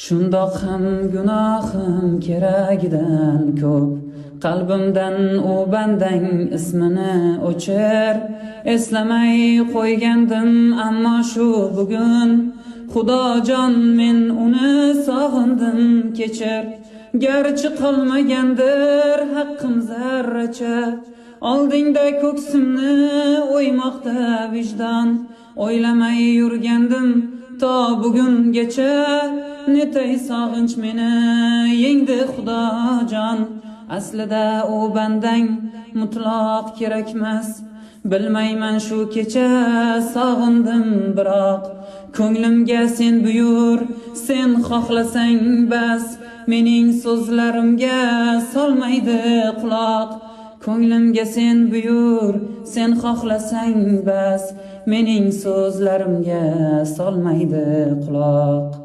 Shundoq ham gunohim keragidan ko'p. Qalbimdan u bandang ismini o'chir. Eslamay qo'ygandim, ammo shu bugun Xudojon men uni sog'indim, kechir. Garchi qolmagandir haqqim zarracha, oldingda ko'ksimni o'ymoqda vijdon. O'ylamay yurgandim to bugungacha, netay sog'inch meni yengdi Xudojon. Aslida u bandang mutlaq kerakmas, bilmayman shu kecha sog'indim biroq. Ko'nglimga sen buyur, sen xohlasang bas, mening so'zlarimga solmaydi quloq. Ko'nglimga sen buyur, sen xohlasang bas, mening so'zlarimga solmaydi quloq.